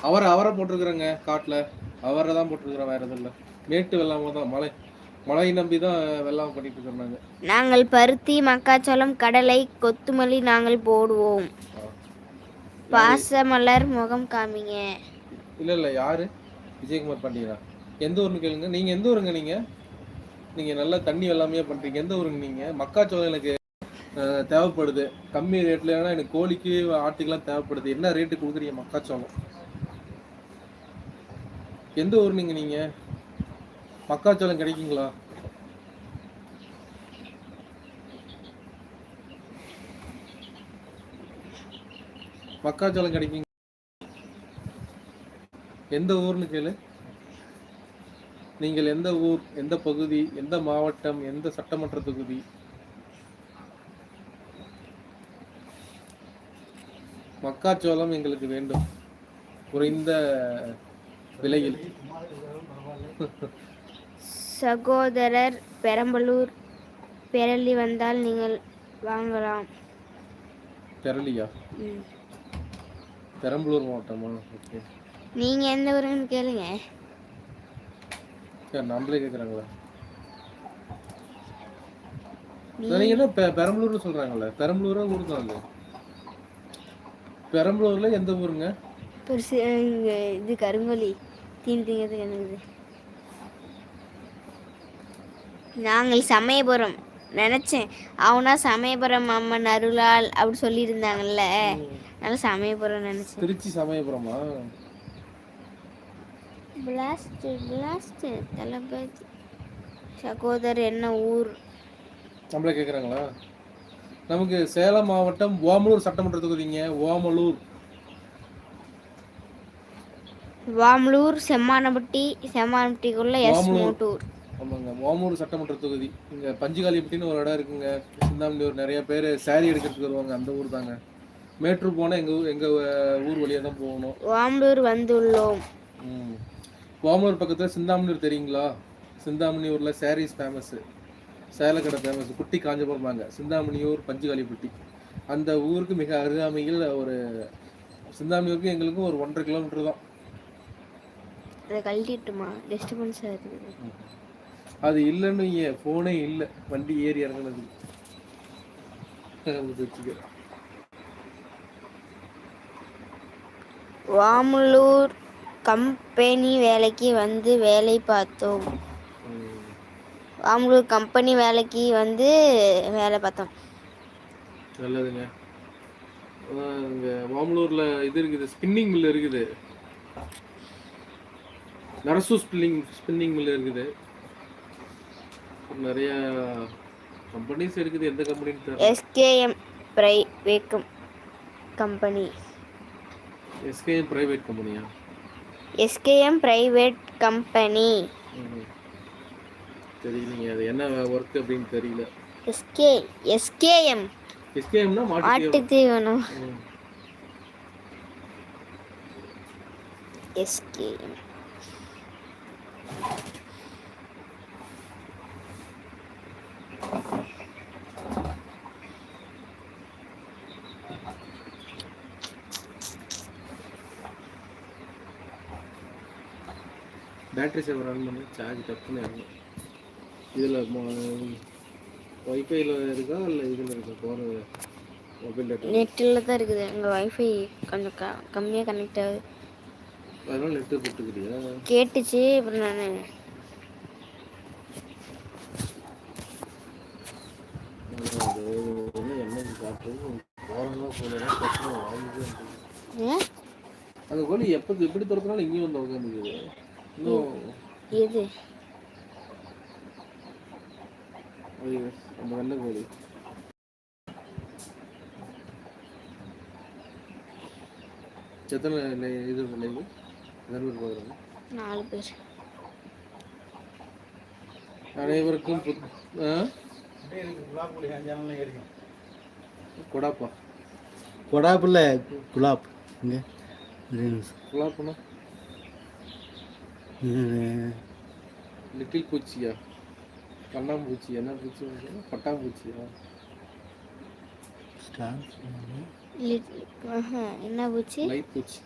அவரை போட்டிருக்கிறேங்க காட்டில். அவரை தான் போட்டிருக்கிறேன், வேற எதுவும் இல்லை. மேட்டு வெள்ளாம தான், மழை நம்பி தான் வெள்ளாம பண்ணிட்டு இருக்கிறாங்க. நாங்கள் பருத்தி, மக்காச்சோளம், கடலை, கொத்துமல்லி நாங்கள் போடுவோம். பாசமலர் முகம் காமிங்க. இல்ல யாரு? விஜயகுமார் பாண்டியனா? எந்த ஊருன்னு கேளுங்க. நீங்க எந்த ஊருங்க? நீங்க நல்லா தண்ணி வெள்ளாமையே பண்றீங்க. எந்த ஊருங்க நீங்க? மக்காச்சோளம் எனக்கு தேவைப்படுது கம்மி ரேட்ல. ஏன்னா எனக்கு கோழிக்கு ஆட்டுக்கெல்லாம் தேவைப்படுது. என்ன ரேட்டு கொடுக்குறீங்க மக்காச்சோளம்? எந்த ஊர் நீங்க? மக்காச்சோளம் கிடைக்குங்களா? மக்காச்சோளம் கிடைக்குங்க? எந்த ஊர்னு கேளு. நீங்கள் எந்த ஊர், எந்த பகுதி, எந்த மாவட்டம், எந்த சட்டமன்ற தொகுதி? மக்காச்சோளம் எங்களுக்கு வேண்டும் குறைந்த விலையில். சகோதரர் பெரம்பலூர் பெரளி வந்தால் நீங்கள் வாங்கலாம். பெரளியா? பெரம்பலூர் மாவட்டமா? ஓகே. நீங்க எந்த ஊருன்னு கேளுங்க. நம்மளே கேக்குறாங்களா? நீங்க என்ன பெரம்பலூர்னு சொல்றாங்கல்ல? பெரம்பலூரா ஊர் தான் அது. பெரம்பலூர்ல எந்த ஊருங்க? பெருசு இது கருங்கோழி தீண்டிங்கிறது என்னது? நாங்கள் சமயபுரம் நினைச்சேன். அவனா சமயபுரம் அம்மன் அருளால் அப்படி சொல்லியிருந்தாங்கல்ல, அதனால சமயபுரம் நினைச்சேன். திருச்சி சமயபுரமா? பிளாஸ்ட் தளபதி. சகோதரர் என்ன ஊர்? நம்மள கேக்குறாங்களா? நமக்கு சேலம் மாவட்டம் ஓமலூர் சட்டமன்ற தொகுதிங்க. ஓமலூர் செம்மானப்பட்டிக்குள்ள எஸ் மோட்டூர். ஆமாங்க, ஓமலூர் சட்டமன்ற தொகுதி. இங்க பஞ்சுகாலிப்பட்டின்னு ஒரு இடம் இருக்குங்க. சிந்தாமணியூர் நிறைய பேர் சாரி எடுக்கிறதுக்கு வருவாங்க. அந்த ஊர் தாங்க. மேட்டூர் போனால் எங்க ஊர் வழியாக தான் போகணும். ஓமலூர் வந்துள்ளோம். ஓமலூர் பக்கத்தில் சிந்தாமணியூர் தெரியுங்களா? சிந்தாமணியூரில் சாரீஸ் ஃபேமஸ்ஸு, சேலக்கடை ஃபேமஸ். குட்டி காஞ்சபுரமாங்க சிந்தாமணியூர் பஞ்சுகாலிப்பட்டி. அந்த ஊருக்கு மிக அருகாமையில் ஒரு சிந்தாமணியூருக்கு எங்களுக்கும் ஒரு 1.5 கிலோமீட்டர் தான். அதை கழட்டிட்டுமா? டிஸ்டர்பன்ஸாக இருக்குது. அது இல்லைன்னு ஃபோனே இல்லை, வண்டி ஏறி இறங்குனது. ஓமலூர் கம்பெனி வேலைக்கு வந்து வேலை பார்த்தோம். ஓமலூர் கம்பெனி வேலைக்கு வந்து வேலை பார்த்தோம். நல்லதுங்க. இங்கே ஓமலூரில் இது இருக்குது, ஸ்பின்னிங் மில் இருக்குது. நரசு ஸ்பின்னிங் மில் இருக்குது. நிறைய கம்பெனிஸ் இருக்குது. எந்த கம்பெனின்னு தெரியல. SKM private company. SKM private கம்பெனியா? எஸ்கேஎம் பிரைவேட் கம்பெனி தெரியலங்க. அது என்ன ஒர்க் அப்படின்னு தெரியல. எஸ்கேஎம்னா மாட்டு தீவனம். எஸ்கேஎம் பேட்டரி சேவர் ஆன் பண்ணி சார்ஜ் டக்குன்னு இறங்கும். இதில் வைஃபைல இருக்கா இல்லை இதில் இருக்கா? போகிற மொபைல் டேட்டா நெட்டில் தான் இருக்குது. எங்கள் வைஃபை கொஞ்சம் கம்மியாக கனெக்ட் ஆகுது. அதனால நெட்டு போட்டுக்கிறியா? கேட்டுச்சு. அப்புறம் நான் என்ன சாப்பிட்டு போகிறோம்னா அந்த கோழி எப்படி திறக்கனாலும் இங்கேயும் வந்து உட்காந்துக்குது. எது அந்த வெள்ளை கோழி? எத்தனை இது லைவ்? 4 பேர். அனைவருக்கும் கொடாப்புல குலாப். குலாப்னா லிட்டில் பூச்சியா? கண்ணாம்பூச்சி? என்ன பூச்சி? பட்டாம்பூச்சியா? என்ன பூச்சி? லைட் பூச்சி.